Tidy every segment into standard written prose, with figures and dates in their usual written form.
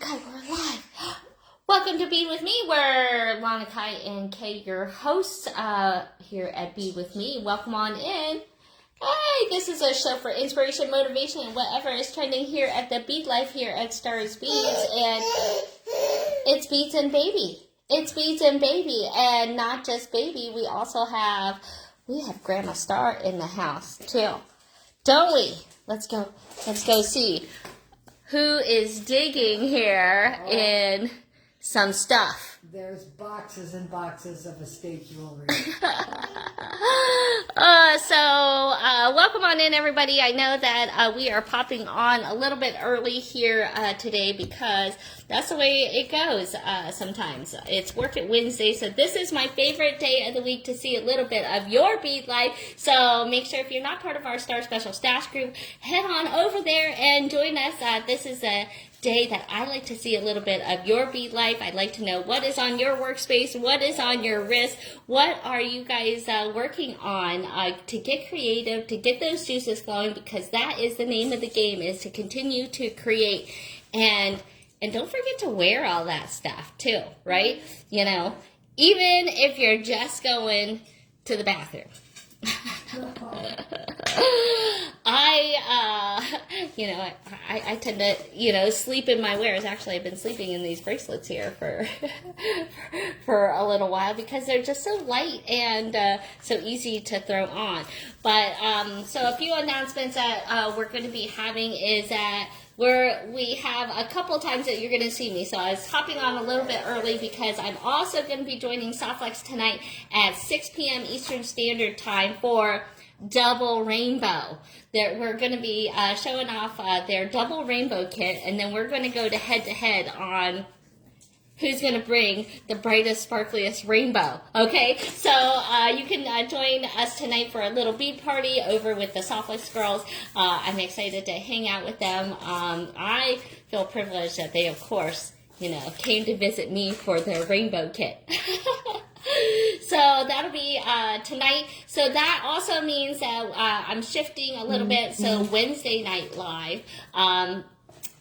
Okay, we're live. Welcome to Bead with Me. We're Lana, Kai, and Kay, your hosts here at Bead with Me. Welcome on in. Hey, this is a show for inspiration, motivation, and whatever is trending here at the Bead Life here at Stars Beads. And it's Beads and Baby. It's Beads and Baby. And not just Baby, we have Grandma Star in the house too. Don't we? Let's go see who is digging here in some stuff. There's boxes and boxes of estate jewelry. Welcome on in, everybody. I know that we are popping on a little bit early here today because that's the way it goes sometimes. It's Work It Wednesday, so this is my favorite day of the week to see a little bit of your bead life. So make sure if you're not part of our Star Special Stash group, head on over there and join us. This is a day that I like to see a little bit of your bead life. I'd like to know what is on your workspace, what is on your wrist, what are you guys working on to get creative, to get those juices flowing, because that is the name of the game, is to continue to create. And don't forget to wear all that stuff too, right? You know, even if you're just going to the bathroom. I tend to, sleep in my wares. Actually, I've been sleeping in these bracelets here for a little while because they're just so light and so easy to throw on. But so a few announcements that we're going to be having is that we have a couple times that you're going to see me. So I was hopping on a little bit early because I'm also going to be joining Softflex tonight at 6 p.m. Eastern Standard Time for Double Rainbow. We're going to be showing off their Double Rainbow kit, and then we're going to go to head on who's going to bring the brightest, sparkliest rainbow. Okay, so you can join us tonight for a little bead party over with the Softflex girls. I'm excited to hang out with them. I feel privileged that they, of course, came to visit me for their rainbow kit. So that'll be tonight. So that also means that I'm shifting a little bit. So Wednesday night live,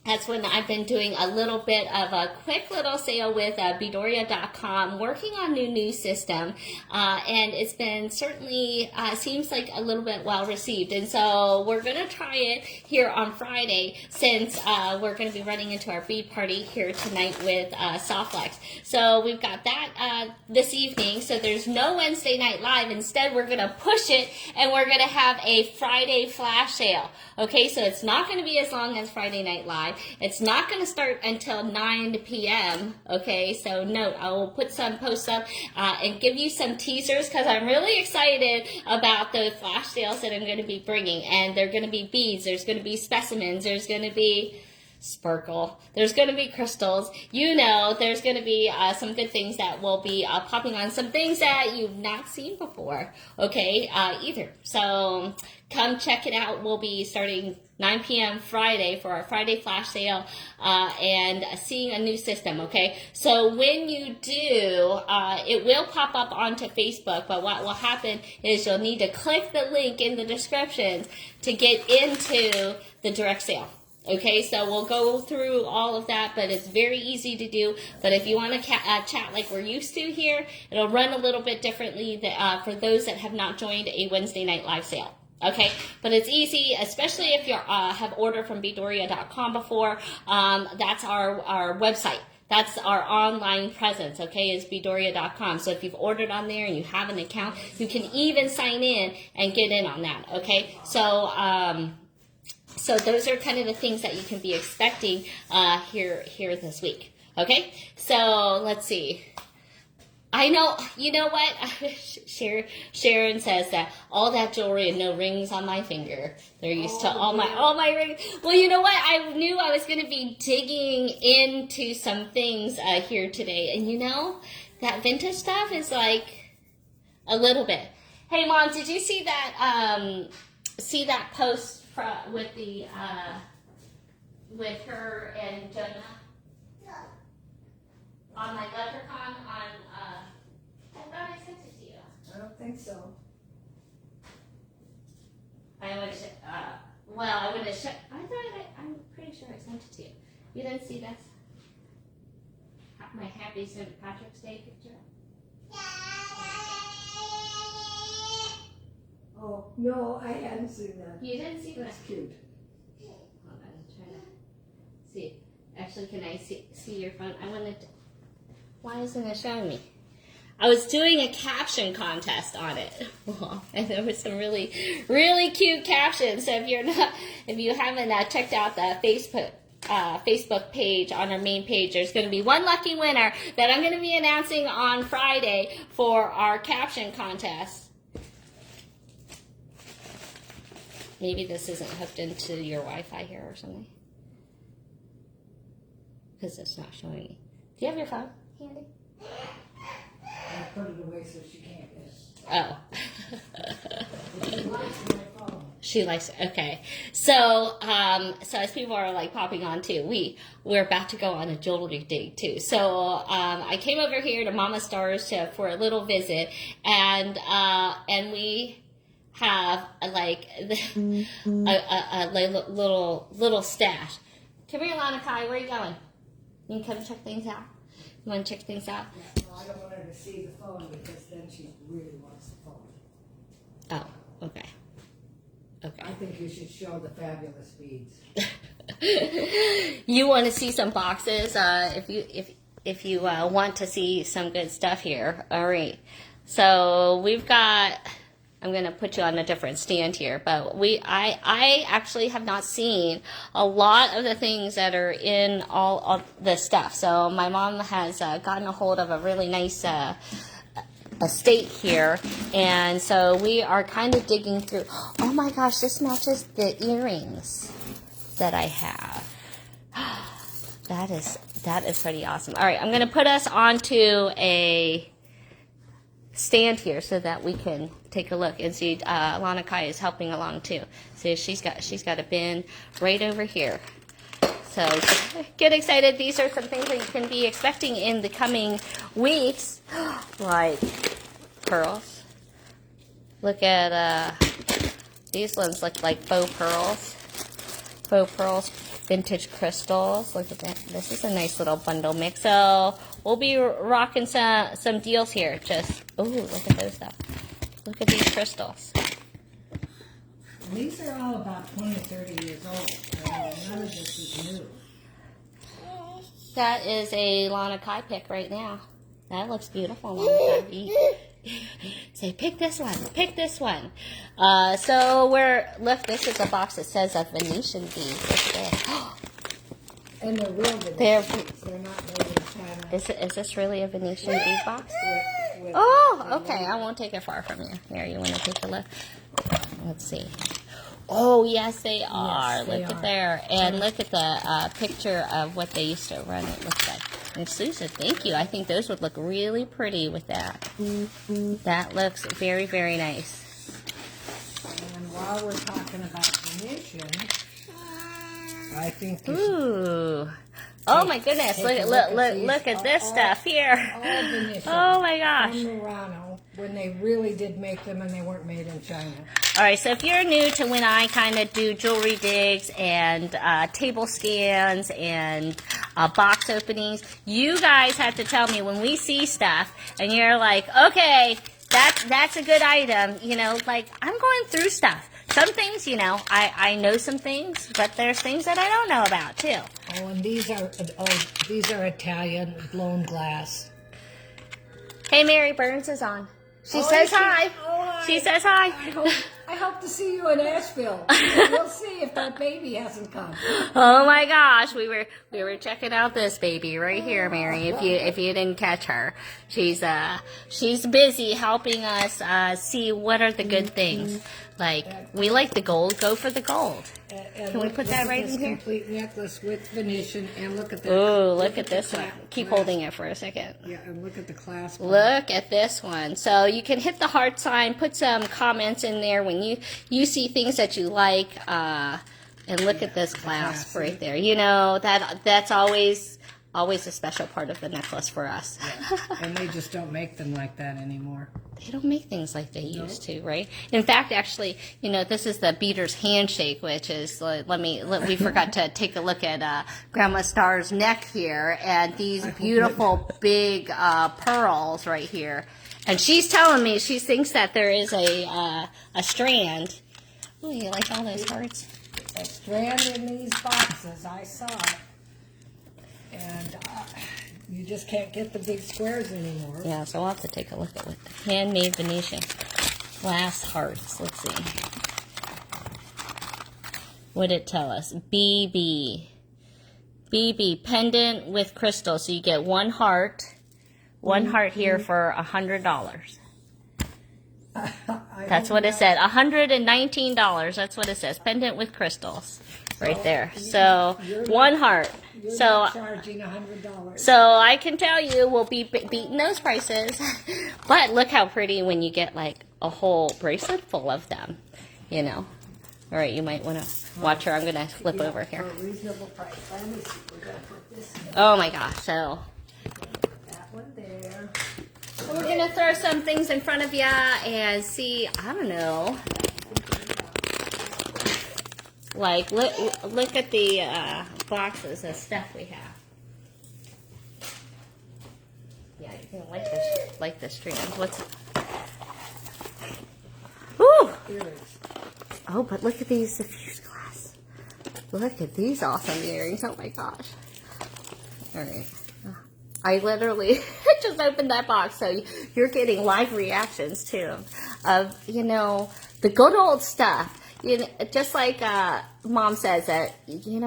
that's when I've been doing a little bit of a quick little sale with Beadoria.com, working on new system, and it's been certainly seems like a little bit well received. And so we're going to try it here on Friday, since we're going to be running into our bead party here tonight with Softflex. So we've got that this evening. So there's no Wednesday night live. Instead, we're going to push it, and we're going to have a Friday flash sale. Okay, so it's not going to be as long as Friday Night Live. It's not going to start until 9 p.m. Okay, so note, I will put some posts up and give you some teasers, because I'm really excited about the flash sales that I'm going to be bringing. And they're going to be beads, there's going to be specimens, there's going to be sparkle, there's going to be crystals, there's going to be some good things that will be popping on, some things that you've not seen before, okay, either. So come check it out. We'll be starting 9 p.m. Friday for our Friday flash sale and seeing a new system, okay? So when you do, it will pop up onto Facebook, but what will happen is you'll need to click the link in the descriptions to get into the direct sale. Okay, so we'll go through all of that, but it's very easy to do. But if you want to chat like we're used to here, it'll run a little bit differently for those that have not joined a Wednesday night live sale. Okay, but it's easy, especially if you have ordered from Beadoria.com before. That's our website. That's our online presence, okay, is Beadoria.com. So if you've ordered on there and you have an account, you can even sign in and get in on that, okay? So those are kind of the things that you can be expecting here this week. Okay, so let's see. I know, you know what? Sharon says that all that jewelry and no rings on my finger. They're used to all my rings. Well, you know what? I knew I was going to be digging into some things here today, and that vintage stuff is like a little bit. Hey, Mom, did you see that post with the with her and Jonah? Yeah. On my leprechaun on I thought I sent it to you. I don't think so. I would I would have I'm pretty sure I sent it to you. You didn't see this? my happy St. Patrick's Day picture? Oh, no, I hadn't seen that. You didn't see that? That's cute. Hold on, I'm trying to see. Actually, can I see your phone? I wanted to. Why isn't it showing me? I was doing a caption contest on it, and there was some really, really cute captions. So if you haven't checked out the Facebook page on our main page, there's going to be one lucky winner that I'm going to be announcing on Friday for our caption contest. Maybe this isn't hooked into your Wi-Fi here or something, because it's not showing me. Do you have your phone handy? I put it away so she can't get it. Oh. But she likes my phone. She likes it. Okay. So as people are like popping on too, we're about to go on a jewelry dig too. So I came over here to Mama Star's for a little visit, and we have like a little stash. Come here, Lana Kai. Where are you going? You can come check things out. You want to check things out? Yeah, well, I don't want her to see the phone because then she really wants the phone. Oh, okay. Okay. I think you should show the fabulous beads. You want to see some boxes? If you want to see some good stuff here. All right. So we've got. I'm going to put you on a different stand here, but I actually have not seen a lot of the things that are in all of this stuff. So my mom has gotten a hold of a really nice estate here, and so we are kind of digging through. Oh my gosh, this matches the earrings that I have. That is pretty awesome. All right, I'm going to put us onto a stand here so that we can take a look and see. Lana Kai is helping along too. So she's got a bin right over here. So get excited. These are some things that you can be expecting in the coming weeks, like pearls. Look at these ones. Look like faux pearls, vintage crystals. Look at that. This is a nice little bundle mix. So we'll be rocking some deals here. Just look at those stuff. Look at these crystals. These are all about 20, 30 years old. None of this is new. That is a Lana Kai pick right now. That looks beautiful, Lana Kai. Say, pick this one. Pick this one. This is a box that says a Venetian bead. Look at this. And they're real Venetian beads. They're not made in China. Is this really a Venetian bead box? With Okay. I won't take it far from you. Here, you want to take a look? Let's see. Oh, yes, they are. Yes, they look are. at there. And look at the picture of what they used to run it looks like. And Susan, thank you. I think those would look really pretty with that. That looks very, very nice. And while we're talking about Venetian, I think you should Ooh. Oh my goodness. Look at this stuff here. all Venetian. Oh my gosh. From Murano, when they really did make them and they weren't made in China. All right, so if you're new to when I kind of do jewelry digs and table scans and box openings, you guys have to tell me when we see stuff and you're like, okay, that's a good item. You know, like I'm going through stuff. Some things, you know, I know some things, but there's things that I don't know about too. Oh, and these are Italian blown glass. Hey, Mary Burns is on. She Oh, says is she? hi. Oh, hi. She says hi. I hope to see you in Asheville. We'll see if that baby hasn't come. Oh my gosh, we were checking out this baby right here, Mary. If you didn't catch her, she's busy helping us see what are the good things. Like we like the gold, go for the gold. Can we put that right in here? Complete necklace with Venetian, and look at that. Ooh, look at this one. Keep holding it for a second. Yeah, and look at the clasp. Look at this one. So you can hit the heart sign, put some comments in there when you see things that you like, and look at this clasp right there. You know, that's always always a special part of the necklace for us. Yeah. And they just don't make them like that anymore. They don't make things like they used to, right? In fact, actually, you know, this is the beater's handshake, which is, we forgot to take a look at Grandma Star's neck here, and these beautiful big pearls right here. And she's telling me she thinks that there is a strand. Oh, you like all those hearts? A strand in these boxes. I saw it. And you just can't get the big squares anymore. Yeah, so I'll have to take a look at what the handmade Venetian glass hearts. Let's see. What did it tell us? BB. BB, pendant with crystals. So you get one heart here for $100. That's what it said. $119. That's what it says. Pendant with crystals. Right there. So one heart. So charging $100. So I can tell you we'll be beating those prices. But look how pretty when you get like a whole bracelet full of them. You know. All right, you might want to watch her. I'm going to flip over here. For a reasonable price. Let me see. We're going to put this in. Oh my gosh. So That one there. we're going to throw some things in front of you and see, I don't know. Like, look at the boxes of stuff we have. Yeah, you can like the strand. What's? Ooh! Oh, but look at these diffuse glass. Look at these awesome earrings. Oh my gosh! All right, I literally just opened that box, so you're getting live reactions too of the good old stuff. You know, just like Mom says that they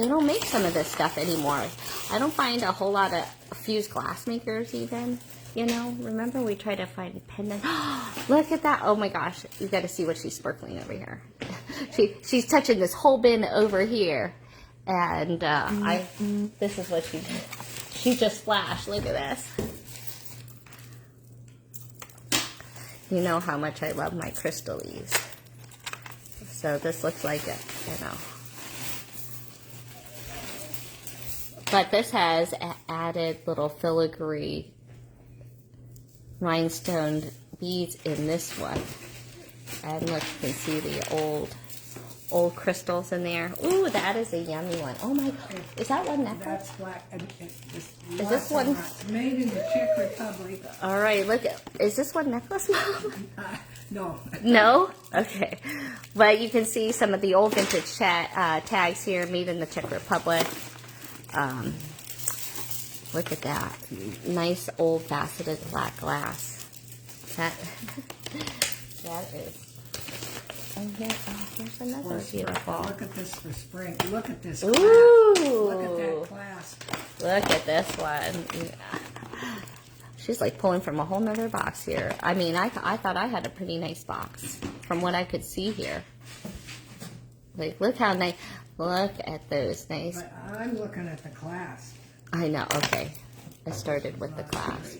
don't make some of this stuff anymore. I don't find a whole lot of fused glass makers even. Remember we tried to find pendant. Look at that! Oh my gosh, you got to see what she's sparkling over here. she's touching this whole bin over here, and this is what she did. She just flashed. Look at this. You know how much I love my crystallese. So this looks like it, But this has added little filigree rhinestone beads in this one. And look, you can see the old crystals in there. Ooh, that is a yummy one. Oh my God. Is that one necklace? That's black. Is this one? It's made in the Czech Republic. All right, look. Is this one necklace, Mom? No. No? Okay. But you can see some of the old vintage tags here, made in the Czech Republic. Look at that. Nice old faceted black glass. That is. And here's another beautiful. Look at this for spring. Look at this Ooh. clasp. Look at that clasp. Look at this one. Yeah. She's like pulling from a whole nother box here. I mean, I thought I had a pretty nice box from what I could see here. Like, look how nice. Look at those nice. But I'm looking at the clasp. I know. Okay. I started with the clasp.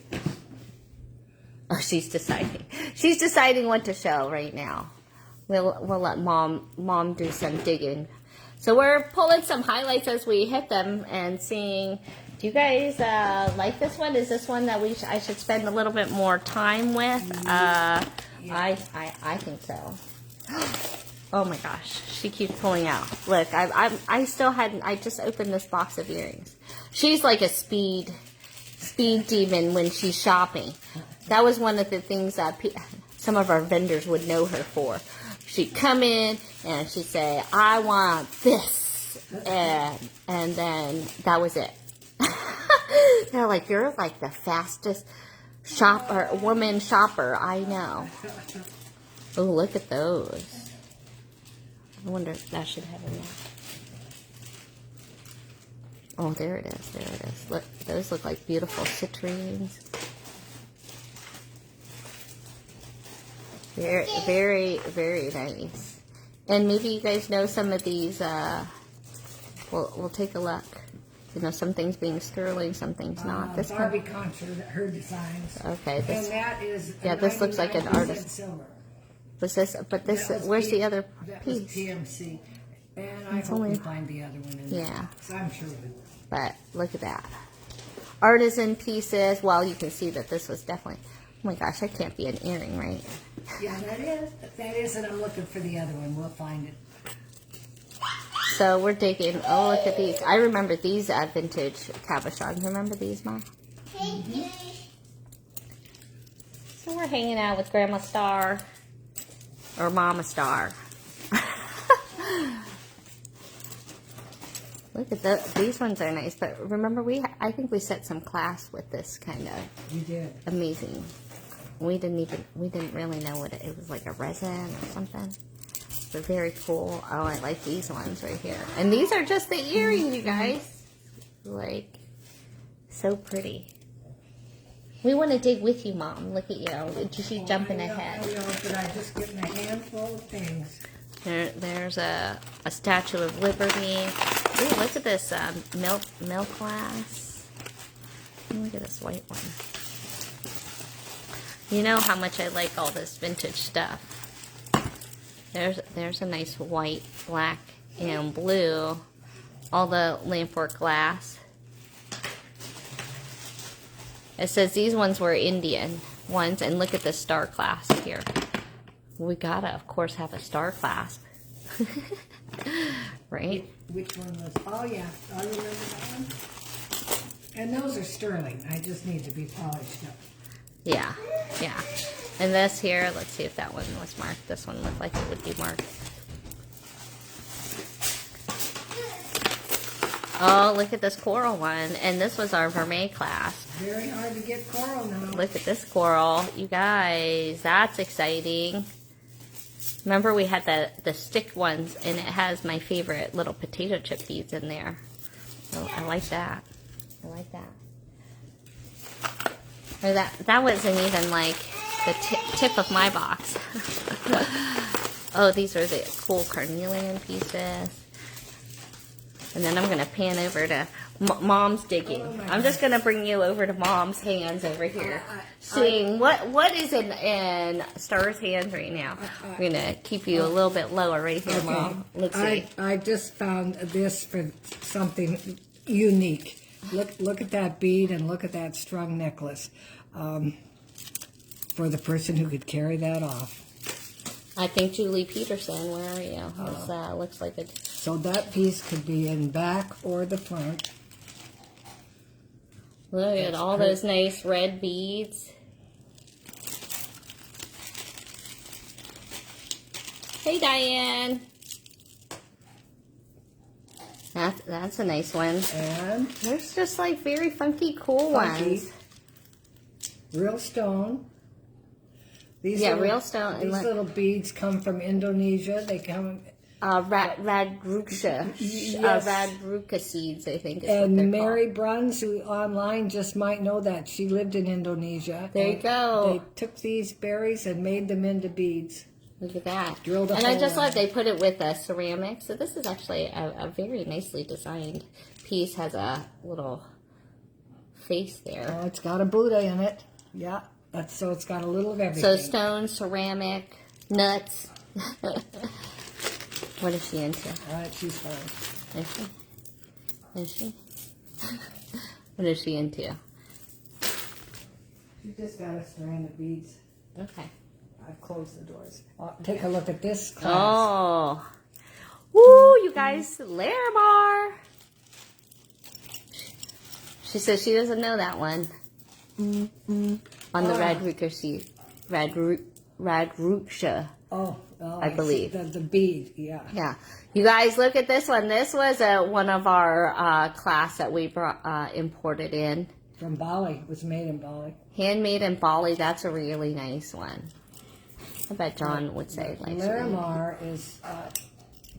Oh, she's deciding. She's deciding what to show right now. We'll let mom do some digging. So we're pulling some highlights as we hit them and seeing. Do you guys like this one? Is this one that I should spend a little bit more time with? Yeah. I think so. Oh my gosh, she keeps pulling out. Look, I still hadn't. I just opened this box of earrings. She's like a speed demon when she's shopping. That was one of the things that some of our vendors would know her for. She'd come in and she'd say, "I want this," and then that was it. They're like, "You're like the fastest woman shopper I know." Oh, look at those. I wonder if that should have a name. Oh, there it is. There it is. Look, those look like beautiful citrines. Very, very, very nice. And maybe you guys know some of these. We'll take a look. Some things being sterling, some things not. This Barbie Contra, her designs. Okay. And that is. Yeah, this looks like an artist. Silver. Where's the other that piece? Was PMC. And I hope we find the other one in there. Yeah. So I'm sure of it. But look at that. Artisan pieces. Well, you can see that this was definitely, oh my gosh, that can't be an earring, right? Yeah, that is. That is, and I'm looking for the other one. We'll find it. So we're digging. Oh, look at these. I remember these vintage cabochons. Remember these, Mom? Mm-hmm. So we're hanging out with Grandma Star. Or Mama Star. Look at these ones are nice, but remember I think we set some class with this kind of. You did. Amazing. We didn't really know what it was, like a resin or something. But very cool. Oh, I like these ones right here. And these are just the earrings, you guys. Like, so pretty. We want to dig with you, Mom. Look at you. She's jumping ahead. I know, but I'm just getting a handful of things. There's a Statue of Liberty. Ooh, look at this milk glass. Look at this white one. You know how much I like all this vintage stuff. There's a nice white, black, and blue. All the lampwork glass. It says these ones were Indian ones, and look at the star clasp here. We gotta, of course, have a star clasp. Right? Which one was? Oh, yeah. I remember that one. And those are sterling. I just need to be polished up. Yeah, yeah. And this here, let's see if that one was marked. This one looked like it would be marked. Oh, look at this coral one. And this was our Vermeil clasp. Very hard to get coral now. Look at this coral. You guys, that's exciting. Remember we had the stick ones, and it has my favorite little potato chip beads in there. So I like that. I like that. Or that wasn't even like the tip of my box. Oh, these are the cool carnelian pieces. And then I'm going to pan over to Mom's digging. I'm just going to bring you over to Mom's hands over here. Seeing what is in Star's hands right now. We're going to keep you a little bit lower right here, okay. Mom. Let's see. I just found this for something unique. Look at that bead and look at that strung necklace. For the person who could carry that off. I think Julie Peterson, where are you? This looks like it. So that piece could be in back or the front. Look at all those nice red beads. Hey, Diane. That's a nice one. And there's just like very funky, cool ones. Real stone. These real stone. These little beads come from Indonesia. They come. Radruksha. Yes. Radruka seeds, I think is and what they're Mary called. Bruns, who online just might know that. She lived in Indonesia. There you go. They took these berries and made them into beads. Look at that. Drilled a and I hole just in love it. they put it with ceramic. So this is actually a very nicely designed piece. Has a little face there. Oh, it's got a Buddha in it. Yeah. So it's got a little of everything. So stone, ceramic, nuts. What is she into? All right, she's fine. Is she? Is she? What is she into? She just got a strand of beads. Okay. I've closed the doors. Take a look at this class. Oh. Woo, you guys. Larimar. She says she doesn't know that one. On the Radruka seed. Radruksha. Oh, I believe. The bead, yeah. Yeah. You guys, look at this one. This was one of our class that we imported in. From Bali. It was made in Bali. Handmade in Bali. That's a really nice one. I bet John would say. Like Larimar is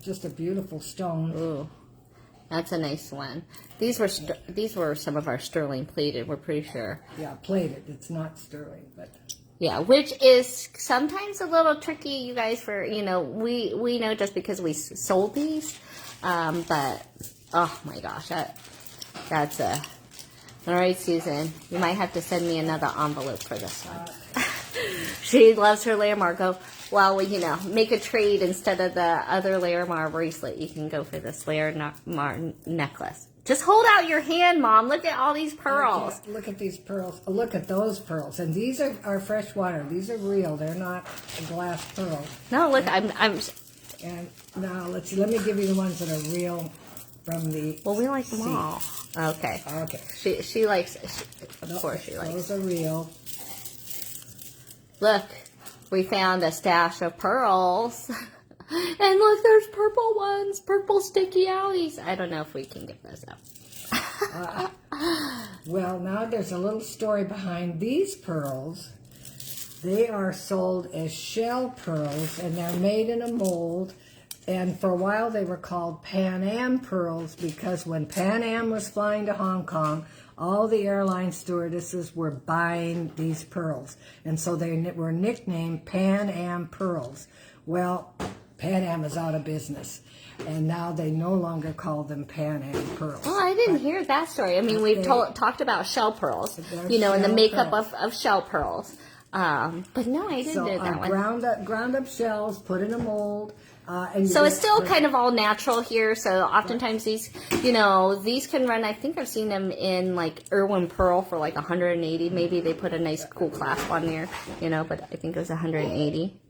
just a beautiful stone. Ooh. That's a nice one. These were some of our sterling plated, we're pretty sure. Yeah, plated. It's not sterling, but... Yeah, which is sometimes a little tricky, you guys, for, we know just because we sold these. But, oh my gosh, that's a... All right, Susan, you might have to send me another envelope for this one. She loves her Larimar. Go, well, make a trade instead of the other Larimar bracelet. You can go for this Larimar necklace. Just hold out your hand, Mom. Look at all these pearls. Look at these pearls. Look at those pearls. And these are freshwater. These are real. They're not glass pearls. No, look, I'm. And now let's see. Let me give you the ones that are real from the. Well, we like them sea. all. Okay. Okay. She likes. Of course, she likes. Those are real. Look, we found a stash of pearls. And look, there's purple ones, purple sticky outies. I don't know if we can get those up. Well, now there's a little story behind these pearls. They are sold as shell pearls, and they're made in a mold. And for a while, they were called Pan Am pearls because when Pan Am was flying to Hong Kong, all the airline stewardesses were buying these pearls. And so they were nicknamed Pan Am pearls. Well, Pan Am is out of business, and now they no longer call them Pan Am pearls. Oh, I didn't hear that story. I mean, we've talked about shell pearls, you know, and the makeup of shell pearls. But no, I didn't do that one. Ground up shells, put in a mold. So it's still kind of all natural here. So oftentimes these, you know, these can run. I think I've seen them in like Irwin Pearl for like 180. Maybe they put a nice cool clasp on there, you know. But I think it was 180.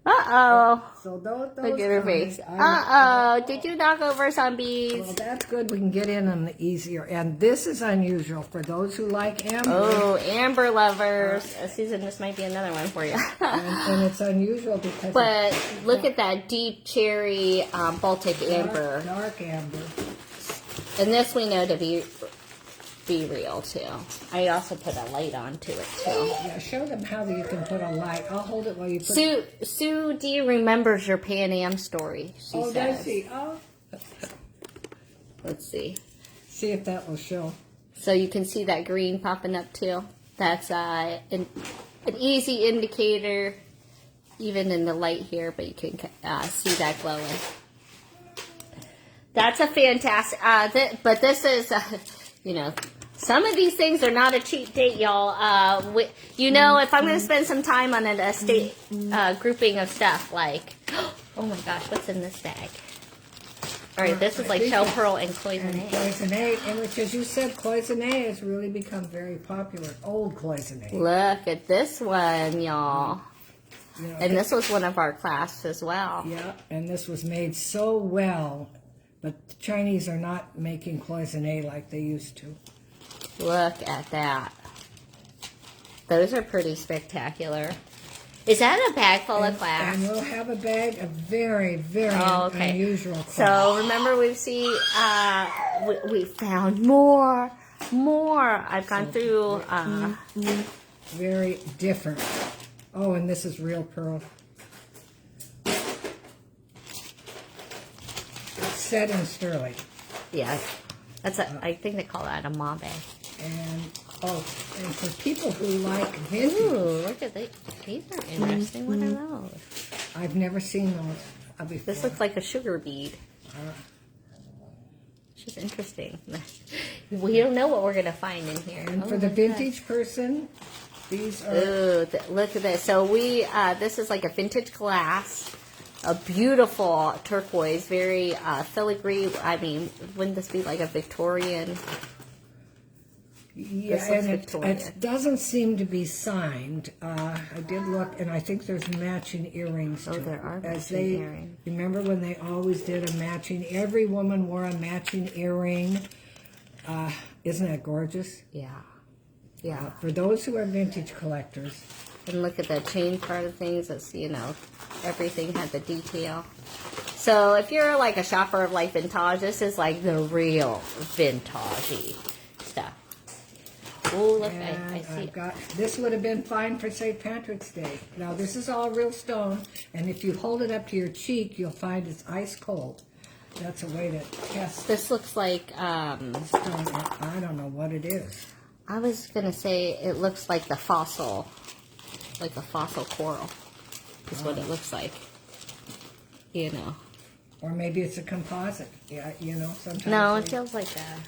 Uh-oh. So those look at her face. Uh-oh. Did you knock over some beads? Well, that's good. We can get in them easier. And this is unusual for those who like amber. Oh, amber lovers. Susan, this might be another one for you. and it's unusual because... But look at that deep cherry Baltic amber. Dark amber. And this we know to be real too. I also put a light onto it too. Yeah, show them how you can put a light. I'll hold it while you put Sue D remembers your Pan Am story. She says. Does she? Oh. Let's see. See if that will show. So you can see that green popping up too. That's an easy indicator, even in the light here, but you can see that glowing. That's a fantastic. But this is, you know. Some of these things are not a cheap date, y'all. You know, if I'm going to spend some time on a state grouping of stuff, like, oh my gosh, what's in this bag? All right, this is like shell pearl and cloisonne. Cloisonne, and which, as you said, cloisonne has really become very popular. Old cloisonne. Look at this one, y'all. You know, and this was one of our clasps as well. Yeah, and this was made so well, but the Chinese are not making cloisonne like they used to. Look at that. Those are pretty spectacular. Is that a bag full of clasps? And we'll have a bag of very, very unusual clasps. So remember we found more. I've gone through. Very different. Oh, and this is real pearl. Set in sterling. Yeah. I think they call that a mabe. And for people who like vintage. Ooh, look at these. These are interesting. What are those? I've never seen those before. This looks like a sugar bead. Which is interesting. We don't know what we're going to find in here. And for the vintage person, these are... Ooh, look at this. So this is like a vintage glass. A beautiful turquoise, very filigree. I mean, wouldn't this be like a Victorian? Yeah, and it doesn't seem to be signed. I did look, and I think there's matching earrings. Oh, there are matching earrings. Remember when they always did a matching? Every woman wore a matching earring. Isn't that gorgeous? Yeah. Yeah. For those who are vintage collectors. And look at the chain part of things. That's, you know, everything had the detail. So if you're like a shopper of like vintage, this is like the real vintage-y stuff. Oh, look, I see. This would have been fine for St. Patrick's Day. Now, this is all real stone, and if you hold it up to your cheek, you'll find it's ice cold. That's a way to test. This looks like stone. I don't know what it is. I was gonna say it looks like the fossil, like a fossil coral. Is what it looks like. You know. Or maybe it's a composite. Yeah, you know. Sometimes. No, it feels like that.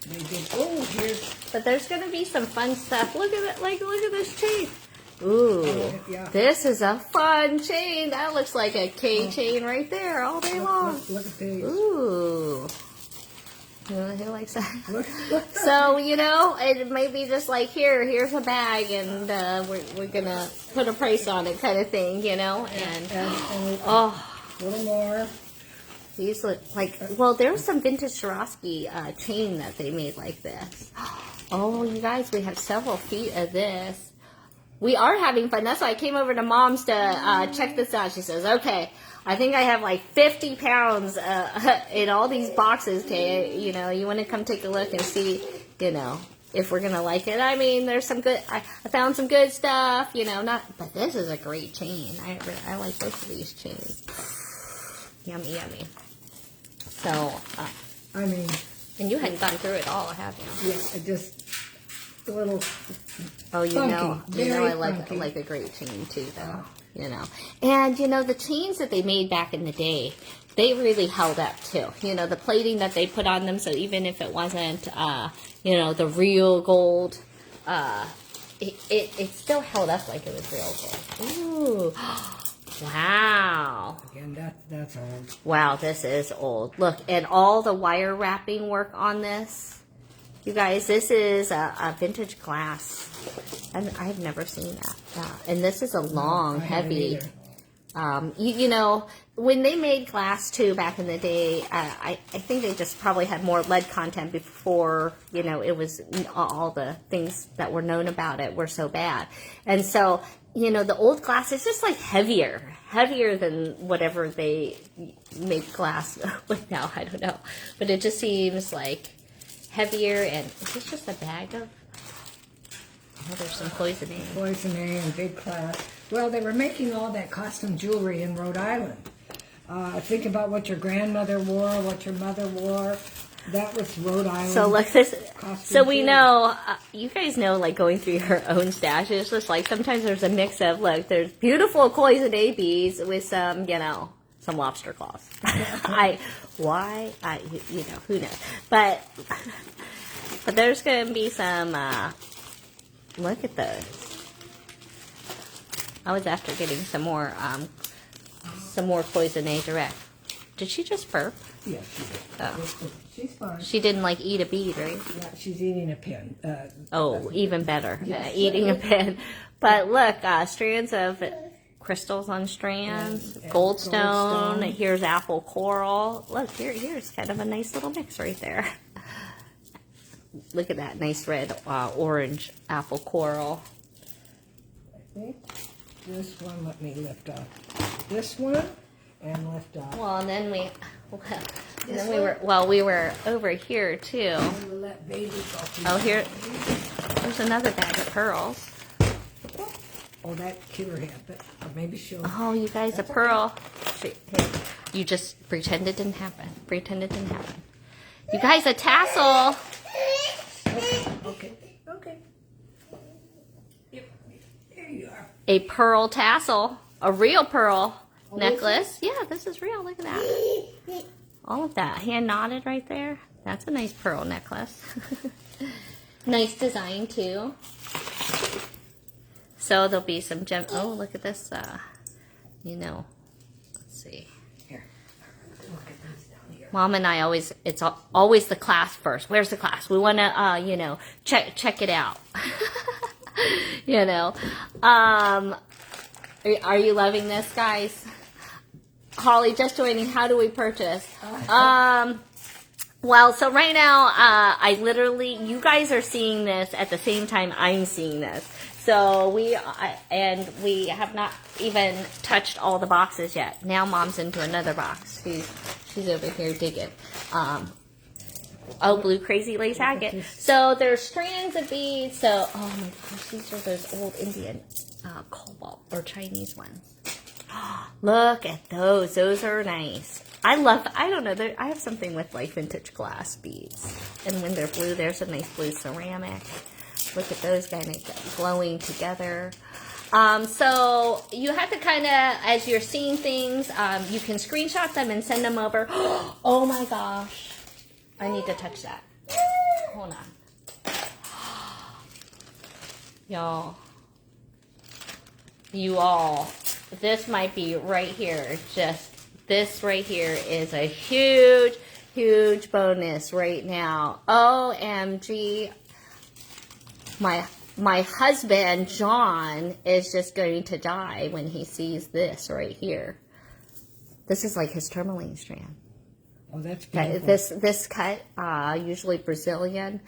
They did. Oh, here's. But there's gonna be some fun stuff. Look at it. Like, look at this chain. Ooh, This is a fun chain. That looks like a K chain right there all day long. Look at these. Ooh. Who likes that? Look. So, you know, it may be just like, here's a bag, and we're going to put a price on it kind of thing, you know? And oh, a little more. These look like, well, there was some vintage Swarovski chain that they made like this. Oh, you guys, we have several feet of this. We are having fun. That's why I came over to Mom's to check this out. She says, okay, I think I have like 50 pounds in all these boxes, Kay. You know, you want to come take a look and see, you know, if we're going to like it. I mean, there's some good, I found some good stuff, you know, but this is a great chain. I like both of these chains. Yummy, yummy. So, I mean, and you hadn't gone through it all, have you? Yeah, just a little. Oh, you funky, know, I funky. like a great chain too, though. You know, and you know the chains that they made back in the day, they really held up too. You know, the plating that they put on them, so even if it wasn't, you know, the real gold, it still held up like it was real gold. Ooh. Wow. Again, that's old. Wow, this is old. Look, and all the wire wrapping work on this. You guys, this is a vintage glass. And I've never seen that. And this is a long, heavy. You know, when they made glass too back in the day, I think they just probably had more lead content before, you know, it was all the things that were known about it were so bad. And so, you know, the old glass is just like heavier than whatever they make glass with now. I don't know. But it just seems like heavier. And is this just a bag of, oh, there's some poison A. Poison A and big class. Well, they were making all that costume jewelry in Rhode Island. Think about what your grandmother wore, what your mother wore. That was Rhode Island. So look, this. So we jewelry. know, you guys know, like going through your own stashes. Just like sometimes there's a mix of, look, there's beautiful poison A beads with some, you know, some lobster claws. You know, who knows? But there's gonna be some. Look at those. I was after getting some more poison A direct. Did she just burp? Yeah, she did. Oh. She's fine. She didn't like eat a bead, right? Yeah, she's eating a pin. Oh, even better. Yes. Eating a pin. But look, strands of crystals on strands, And goldstone. goldstone. Here's apple coral. Look, here's kind of a nice little mix right there. Look at that nice red, orange apple coral. I think this one, let me lift up this one and lift up. Well, and then we were over here too. And we'll let baby go. Oh, there's another bag of pearls. Oh, that killer had, but maybe she'll. Oh, you guys, a pearl. Here, you just pretend it didn't happen. Pretend it didn't happen. You guys, a tassel. Okay. Yep. There you are. A pearl tassel. A real pearl necklace. Yeah, this is real. Look at that. All of that. Hand knotted right there. That's a nice pearl necklace. Nice design, too. So there'll be some gem. Oh, look at this. You know. Let's see. Here. Look at this down here. Mom and I it's always the class first. Where's the class? We want to, you know, check it out. You know. Are you loving this, guys? Holly, just joining. How do we purchase? Well, so right now, I literally, you guys are seeing this at the same time I'm seeing this. So we have not even touched all the boxes yet. Now Mom's into another box. She's over here digging. Oh, blue crazy lace agate. So there's strands of beads. So, oh my gosh, these are those old Indian cobalt or Chinese ones. Look at those. Those are nice. I don't know, I have something with like vintage glass beads. And when they're blue, there's a nice blue ceramic. Look at those kind of glowing together. So you have to kind of, as you're seeing things, you can screenshot them and send them over. Oh my gosh. I need to touch that. Hold on. Y'all. You all. This might be right here. This right here is a huge, huge bonus right now. OMG. My husband, John, is just going to die when he sees this right here. This is like his tourmaline strand. Oh, that's beautiful. This cut, usually Brazilian.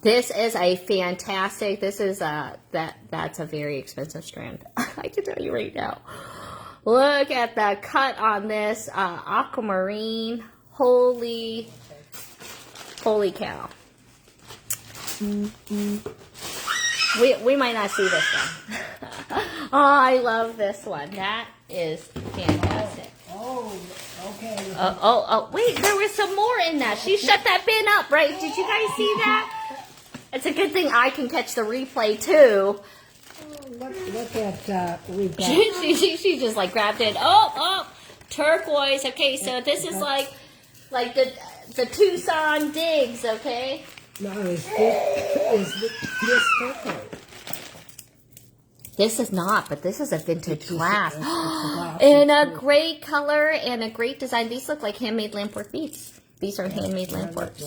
This is a fantastic, that's a very expensive strand. I can tell you right now. Look at the cut on this aquamarine. Holy cow. We might not see this one. Oh, I love this one. That is fantastic. Oh, okay. Wait, there was some more in that. She shut that bin up, right? Did you guys see that? It's a good thing I can catch the replay, too. Look at, we've got... she just, like, grabbed it. Oh, turquoise. Okay, so this is like the Tucson digs, okay? No, is this turquoise? This is not, but this is a vintage glass. glass. In a great color and a great design. These look like handmade lampwork beads. These are handmade lampworks.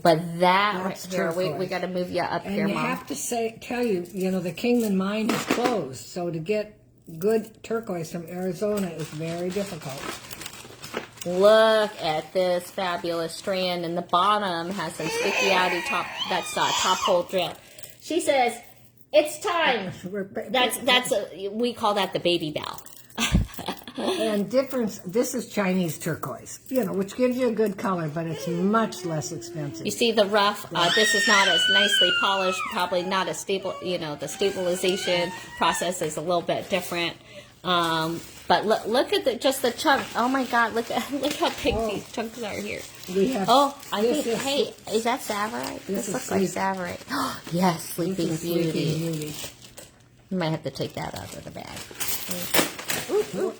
But that right here, we got to move you up here, And you Mom. have to tell you, the Kingman mine is closed, so to get good turquoise from Arizona is very difficult. Look at this fabulous strand, and the bottom has some sticky outy top. That's top hole drill. She says, "It's time." We call that the baby bell. And this is Chinese turquoise, which gives you a good color, but it's much less expensive. You see the rough, this is not as nicely polished, probably not as stable, the stabilization process is a little bit different. But look at just the chunk. Oh my God, look how big these chunks are here. We have, is that Savorite? This looks like Savorite. Yes, Sleeping Beauty. You might have to take that out of the bag. Ooh.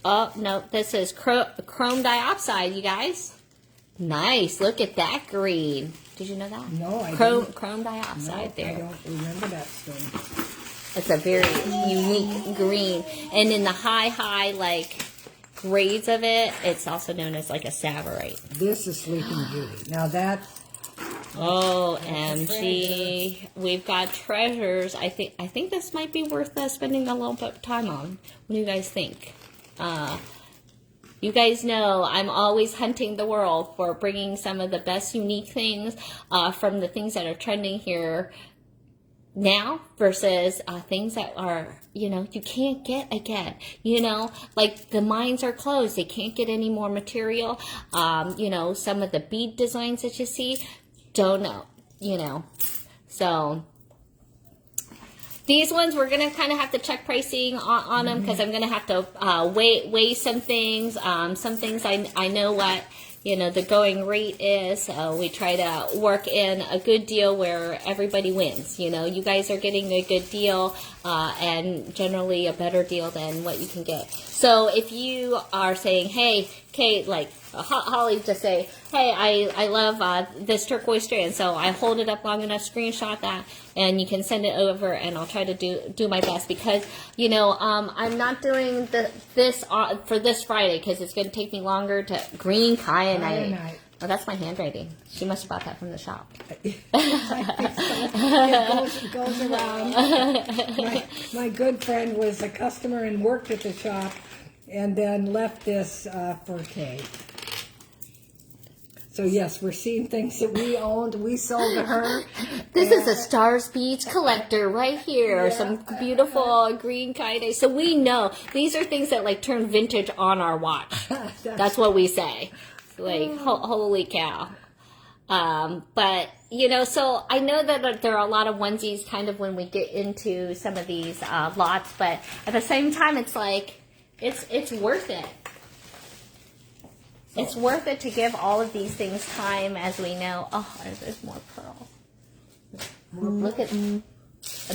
Oh, no, this is chrome dioxide, you guys. Nice, look at that green. Did you know that? No, I didn't. Chrome dioxide there. I don't remember that stone. It's a very unique green. And in the high, like, grades of it, it's also known as, like, a Savorite. This is Sleeping Beauty. Now that... OMG. We've got treasures. I think this might be worth spending a little bit of time on. What do you guys think? You guys know I'm always hunting the world for bringing some of the best unique things from the things that are trending here now versus things that are, you can't get again. Like the mines are closed. They can't get any more material. Some of the bead designs that you see, don't know, So these ones, we're going to kind of have to check pricing on them because I'm going to have to weigh some things. Some things I know what, the going rate is. So we try to work in a good deal where everybody wins. You guys are getting a good deal and generally a better deal than what you can get. So if you are saying, hey, Kate, like Holly just say, hey, I love this turquoise strand, so I hold it up long enough, screenshot that, and you can send it over, and I'll try to do my best because, I'm not doing this for this Friday because it's going to take me longer to green kyanite. Oh, that's my handwriting. She must have bought that from the shop. It goes around. My good friend was a customer and worked at the shop and then left this for Kay. So yes, we're seeing things that we owned, we sold to her. This is a Stars Beads collector right here. Yeah. Some beautiful green kyanite. So we know these are things that like turn vintage on our watch. That's what we say. Like, holy cow. But, so I know that there are a lot of onesies kind of when we get into some of these lots, but at the same time, it's like, it's worth it. It's worth it to give all of these things time, as we know. Oh, there's more pearls. Look at...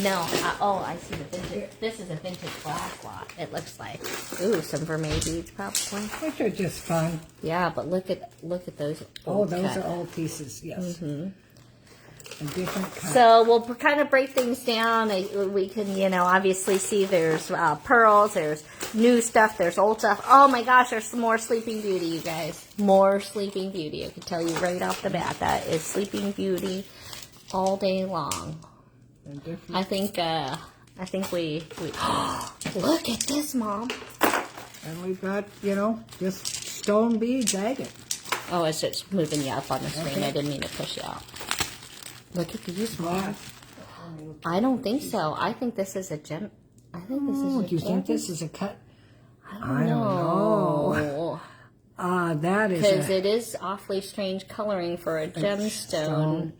No, I see the vintage. This is a vintage glass lot, it looks like. Ooh, some vermeil beads, probably. Which are just fun. Yeah, but look at those. Oh, those are old pieces, yes. A different cut. So we'll kind of break things down. We can, obviously see there's pearls, there's new stuff, there's old stuff. Oh my gosh, there's some more Sleeping Beauty, you guys. More Sleeping Beauty. I can tell you right off the bat, that is Sleeping Beauty all day long. I think we look at this, Mom. And we've got, just stone beads, agate. Oh, it's just moving you up on the screen. Okay. I didn't mean to push you out. Look at these, Mom. Yeah. I don't think so. I think this is a gem. I think this is a Do you gem. think this is a cut? I don't know. That is Because it is awfully strange coloring for a gemstone.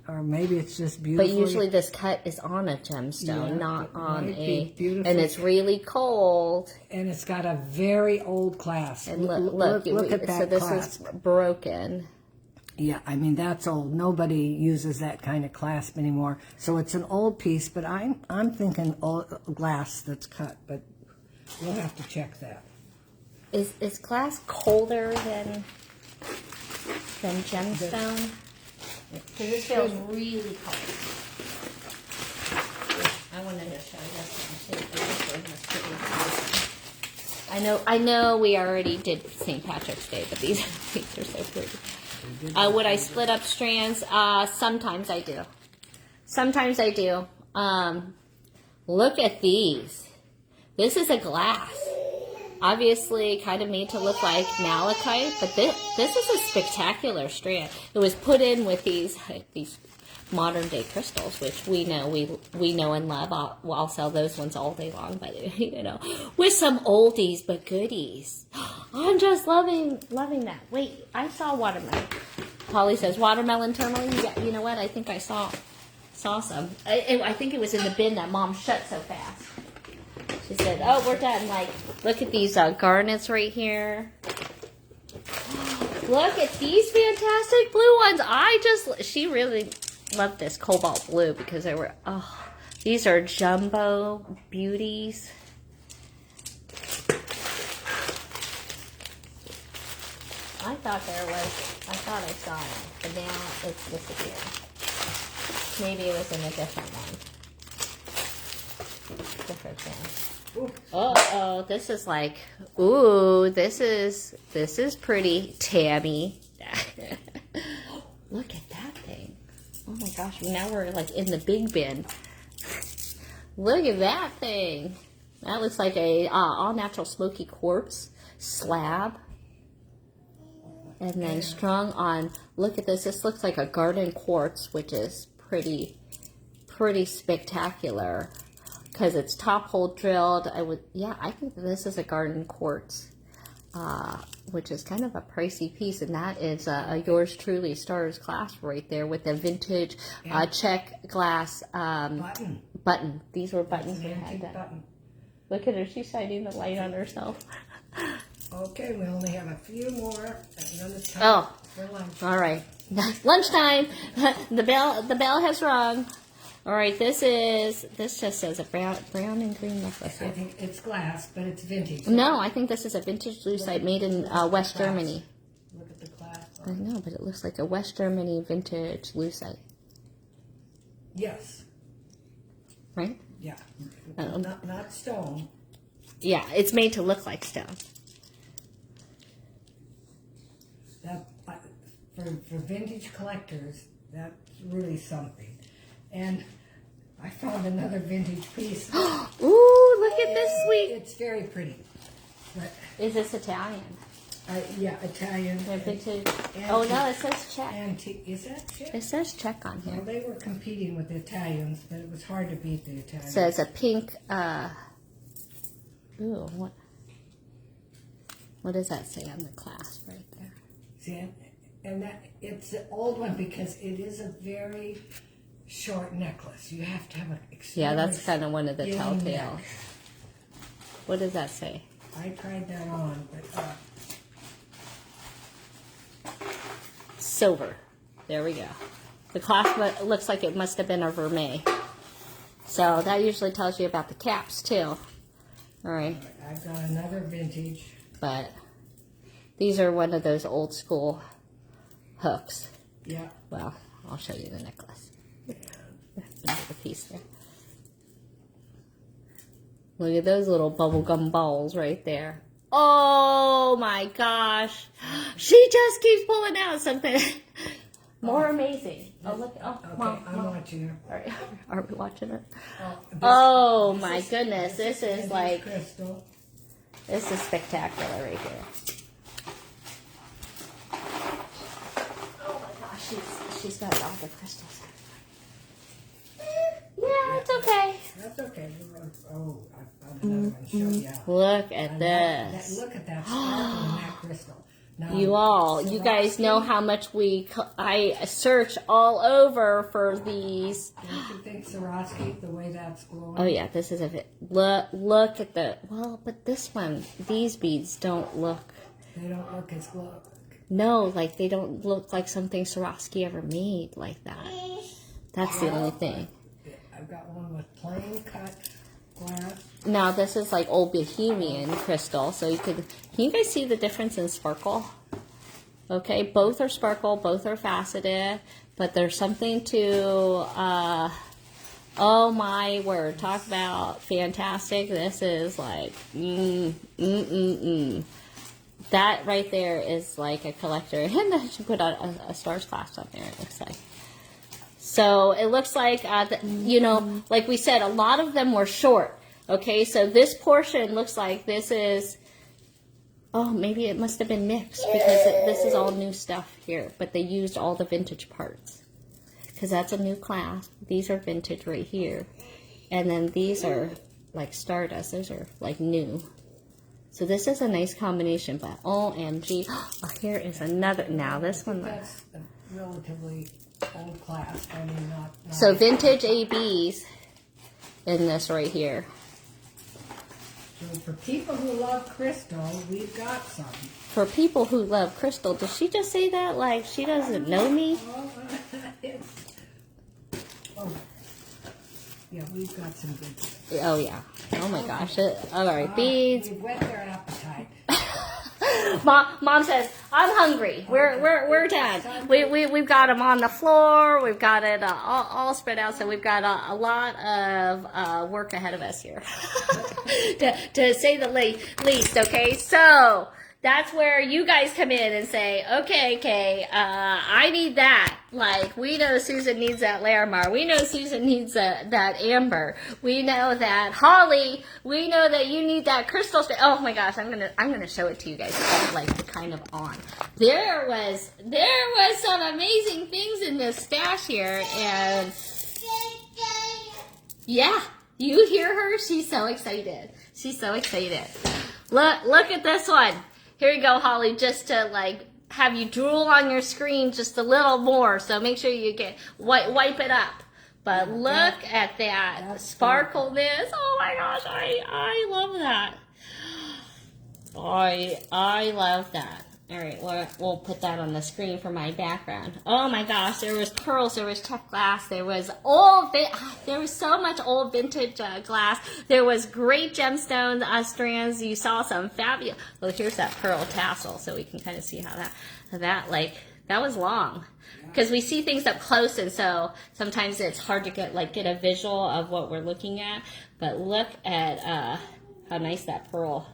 Or maybe it's just beautiful. But usually this cut is on a gemstone, not on might a... be beautiful. And it's really cold. And it's got a very old clasp. And look at that so this clasp. is broken. Yeah, I mean, that's old. Nobody uses that kind of clasp anymore. So it's an old piece, but I'm thinking old glass that's cut, but we'll have to check that. Is glass colder than gemstone? Because this feels really cold. I wanted to show you this one too. I know we already did St. Patrick's Day, but these are so pretty. Would I split up strands? Sometimes I do. Sometimes I do. Look at these. This is a glass. Obviously kind of made to look like malachite, but this is a spectacular strand. It was put in with these modern day crystals, which we know and love. I'll sell those ones all day long, but with some oldies but goodies. I'm just loving that. Wait, I saw watermelon. Polly says watermelon tourmaline. Yeah, you know what? I think I saw some. I think it was in the bin that Mom shut so fast. She said, "Oh, we're done." Like, look at these garnets right here. Look at these fantastic blue ones. She really loved this cobalt blue because they were, these are jumbo beauties. I thought I saw it, but now it's disappeared. Maybe it was in a different one. Different thing. Oh, this is like, ooh, this is pretty Tammy. Look at that thing. Oh my gosh, now we're like in the big bin. Look at that thing. That looks like a all natural smoky quartz slab. And then strung on, look at this. This looks like a garden quartz, which is pretty spectacular. Because it's top hole drilled. I think this is a garden quartz, which is kind of a pricey piece, and that is yours truly stars clasp right there with the vintage check glass button. These were buttons we had. Look at her; she's shining the light on herself. Okay, we only have a few more, and then it's time for lunch. All right, lunchtime. The bell has rung. All right, this just says a brown and green necklace. I think it's glass, but it's vintage. No, I think this is a vintage lucite made in West Germany. Look at the glass. I know, but it looks like a West Germany vintage lucite. Yes. Right? Yeah. Not stone. Yeah, it's made to look like stone. That for vintage collectors, that's really something. And I found another vintage piece. Ooh, look at this sweet. It's very pretty. But, is this Italian? yeah, Italian. Vintage. Oh no, it says Czech. Is that Czech? It says Czech on here. Well, they were competing with the Italians, but it was hard to beat the Italians. It says a pink. Ooh, what does that say on the clasp right there? See, and that it's an old one because it is a very short necklace. You have to have an extremely that's kind of one of the young telltales. neck. What does that say? I tried that on, but Silver. There we go. The clasp looks like it must have been a vermeil. So that usually tells you about the caps too. All right. I've got another vintage. But these are one of those old school hooks. Yeah. Well, I'll show you the necklace. The piece there. Look at those little bubblegum balls right there. Oh my gosh. She just keeps pulling out something more amazing. Oh, look. Oh, Okay, Mom. I'm watching her. All right. Are we watching it? Oh, Oh my goodness. This is like, crystal. this is spectacular right here. Oh my gosh. She's got all the crystals. Yeah, it's okay. That's okay. Oh, I found another one to show you. Look at this. Look at that sparkle in that crystal. Now, You guys know how much I search all over for these. Don't you think Swarovski, the way that's glowing? Oh yeah, this is look at the, well, but this one, these beads don't look. They don't look as glowing. No, like they don't look like something Swarovski ever made like that. That's the only thing. I've got one with plain cut glass. Now this is like old Bohemian crystal, so can you guys see the difference in sparkle? Okay, both are sparkle, both are faceted, but there's something to, oh my word, talk about fantastic. This is like, That right there is like a collector. And I should put a stars clasp on there, it looks like. So it looks like, you know, like we said, a lot of them were short. Okay, so this portion looks like this is, oh, maybe it must have been mixed because this is all new stuff here. But they used all the vintage parts because that's a new clasp. These are vintage right here. And then these are like Stardust. Those are like new. So this is a nice combination, but OMG. Oh, here is another. Now this one. That's a relatively old clasp. I mean, not So vintage ABs in this right here. So for people who love crystal, we've got some. For people who love crystal, did she just say that like she doesn't know me? Oh, yeah, we've got some good stuff. Oh yeah. Oh my gosh. All right, beads. We've whet their appetite. Mom says, I'm hungry. We're done. We've got them on the floor. We've got it all spread out. So we've got a lot of work ahead of us here, to say the least. Okay, so that's where you guys come in and say, okay, I need that. Like, we know Susan needs that Larimar. We know Susan needs that Amber. We know that Holly. We know that you need that crystal. Oh my gosh, I'm gonna show it to you guys, like kind of on. There was some amazing things in this stash here, and yeah, you hear her? She's so excited. She's so excited. Look at this one. Here you go, Holly, just to like have you drool on your screen just a little more. So make sure you get wipe it up. But look at that sparkleness. Oh my gosh, I love that. I love that. All right, we'll put that on the screen for my background. Oh my gosh, there was pearls, there was check glass, there was so much old vintage glass. There was great gemstones strands. You saw some fabulous. Well, here's that pearl tassel, so we can kind of see how that was long. Because we see things up close, and so sometimes it's hard to get a visual of what we're looking at. But look at how nice that pearl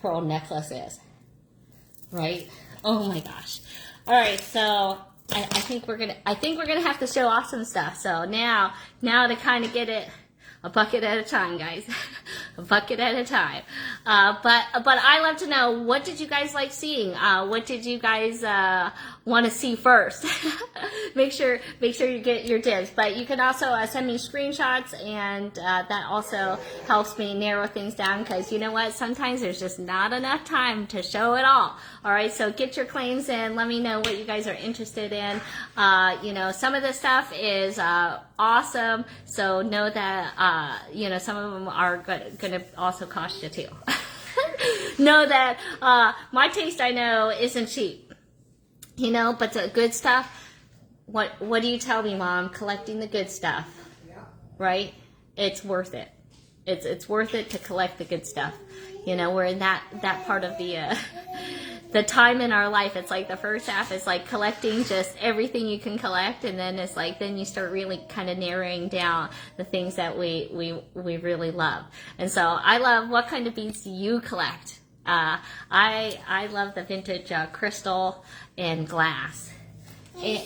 necklace is. Right? Oh my gosh. All right, so I think we're gonna have to show off some stuff. So now to kind of get it a bucket at a time, guys. A bucket at a time. But I love to know, what did you guys like seeing? What did you guys want to see first? make sure you get your dibs. But you can also send me screenshots, and that also helps me narrow things down, because you know what? Sometimes there's just not enough time to show it all. All right, so get your claims in. Let me know what you guys are interested in. You know, some of this stuff is awesome, so know that some of them are gonna also cost you too. Know that my taste, I know, isn't cheap, but the good stuff. What do you tell me, Mom? Collecting the good stuff, right? It's worth it. It's worth it to collect the good stuff. We're in that part of the the time in our life. It's like the first half is like collecting just everything you can collect, and then it's like then you start really kind of narrowing down the things that we really love. And so I love, what kind of beads do you collect? I love the vintage crystal and glass. And,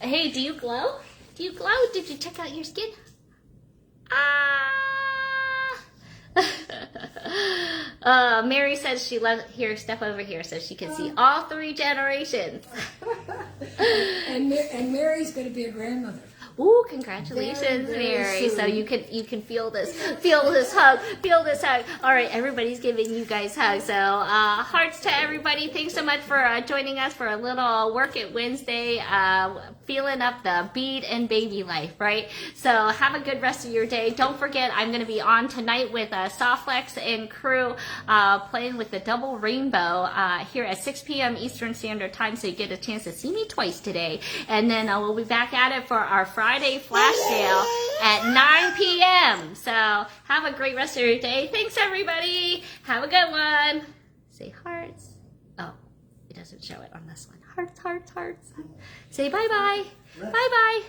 hey, do you glow? Do you glow? Did you check out your skin? Mary says she loves here. Step over here so she can see all 3 generations. And Mary's going to be a grandmother. Ooh, congratulations, Very Mary. soon. So you can feel this hug. All right, everybody's giving you guys hugs. So hearts to everybody. Thanks so much for joining us for a little Work It Wednesday, feeling up the bead and baby life, right? So have a good rest of your day. Don't forget, I'm going to be on tonight with Softflex and crew playing with the double rainbow here at 6 p.m. Eastern Standard Time, so you get a chance to see me twice today. And then we'll be back at it for our Friday flash sale at 9 p.m. So have a great rest of your day. Thanks, everybody. Have a good one. Say hearts. Oh, it doesn't show it on this one. Hearts, hearts, hearts. Say bye-bye. Bye-bye.